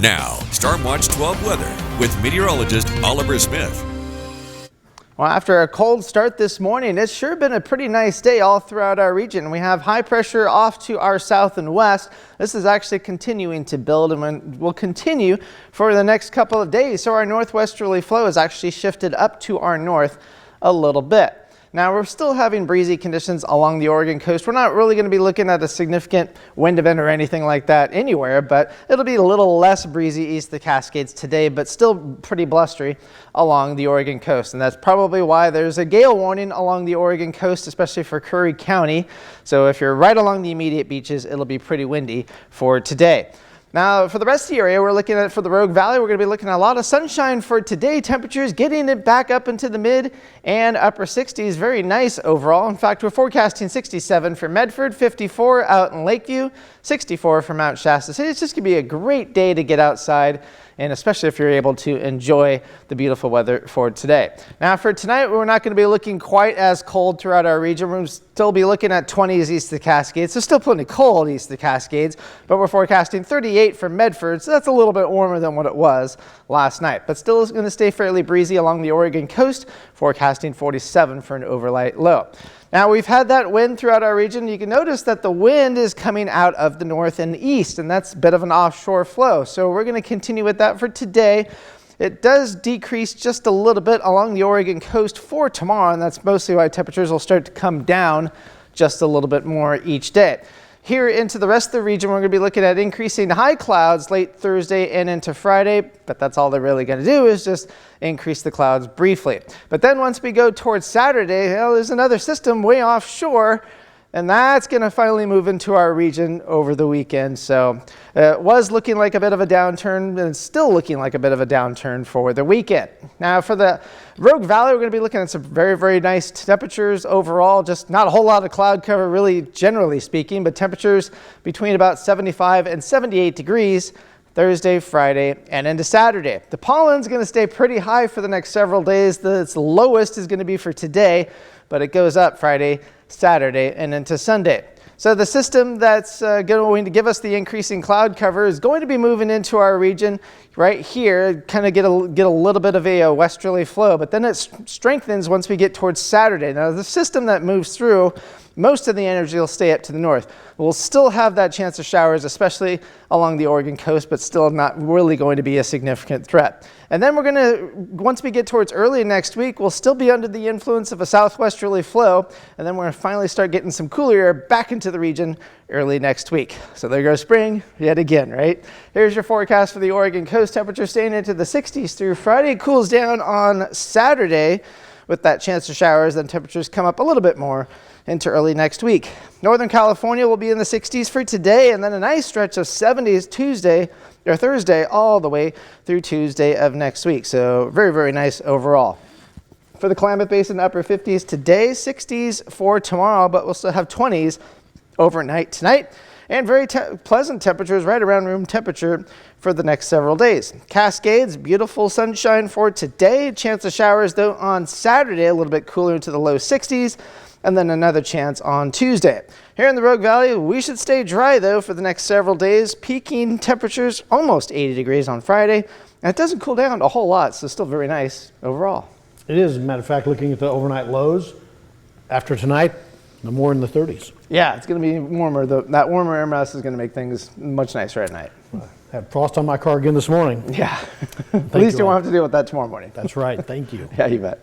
Now, Stormwatch 12 weather with meteorologist Oliver Smith. Well, after a cold start this morning, it's sure been a pretty nice day all throughout our region. We have high pressure off to our south and west. This is actually continuing to build and will continue for the next couple of days. So our northwesterly flow has actually shifted up to our north a little bit. Now we're still having breezy conditions along the Oregon coast. We're not really going to be looking at a significant wind event or anything like that anywhere, but it'll be a little less breezy east of the Cascades today, but still pretty blustery along the Oregon coast. And that's probably why there's a gale warning along the Oregon coast, especially for Curry County. So if you're right along the immediate beaches, it'll be pretty windy for today. Now, for the rest of the area, we're looking at for the Rogue Valley, we're going to be looking at a lot of sunshine for today. Temperatures getting it back up into the mid and upper 60s. Very nice overall. In fact, we're forecasting 67 for Medford, 54 out in Lakeview, 64 for Mount Shasta. So it's just going to be a great day to get outside, and especially if you're able to enjoy the beautiful weather for today. Now for tonight, we're not going to be looking quite as cold throughout our region. We'll still be looking at 20s east of the Cascades. So still plenty cold east of the Cascades, but we're forecasting 38 for Medford. So that's a little bit warmer than what it was last night, but still is going to stay fairly breezy along the Oregon coast, forecasting 47 for an overnight low. Now we've had that wind throughout our region. You can notice that the wind is coming out of the north and east, and that's a bit of an offshore flow. So we're going to continue with that for today. It does decrease just a little bit along the Oregon coast for tomorrow, and that's mostly why temperatures will start to come down just a little bit more each day. Here into the rest of the region, we're going to be looking at increasing high clouds late Thursday and into Friday, but that's all they're really going to do is just increase the clouds briefly. But then once we go towards Saturday, well, there's another system way offshore, and that's going to finally move into our region over the weekend. So it was looking like a bit of a downturn, and it's still looking like a bit of a downturn for the weekend. Now for the Rogue Valley, we're going to be looking at some very, very nice temperatures overall. Just not a whole lot of cloud cover, really, generally speaking, but temperatures between about 75 and 78 degrees. Thursday, Friday, and into Saturday. The pollen's going to stay pretty high for the next several days. Its lowest is going to be for today, but it goes up Friday, Saturday, and into Sunday. So the system that's going to give us the increasing cloud cover is going to be moving into our region right here, kind of get a little bit of a westerly flow, but then it strengthens once we get towards Saturday. Now the system that moves through, most of the energy will stay up to the north. We'll still have that chance of showers, especially along the Oregon coast, but still not really going to be a significant threat. And then we're going to, once we get towards early next week, we'll still be under the influence of a southwesterly flow, and then we're going to finally start getting some cooler air back into the region early next week. So there goes spring yet again, right? Here's your forecast for the Oregon coast. Temperature staying into the 60s through Friday. It cools down on Saturday with that chance of showers. Then temperatures come up a little bit more into early next week. Northern California will be in the 60s for today, and then a nice stretch of 70s Tuesday or Thursday all the way through Tuesday of next week. So very, very nice overall. For the Klamath Basin, upper 50s today, 60s for tomorrow, but we'll still have 20s overnight tonight, and very pleasant temperatures right around room temperature for the next several days. Cascades, beautiful sunshine for today. Chance of showers though on Saturday, a little bit cooler into the low 60s, and then another chance on Tuesday. Here in the Rogue Valley, we should stay dry though for the next several days. Peaking temperatures almost 80 degrees on Friday, and it doesn't cool down a whole lot, so still very nice overall. It is, as a matter of fact, looking at the overnight lows after tonight, no more in the 30s. Yeah, it's going to be warmer. That warmer air mass is going to make things much nicer at night. I had frost on my car again this morning. Yeah. At least you won't have to deal with that tomorrow morning. That's right. Thank you. Yeah, you bet.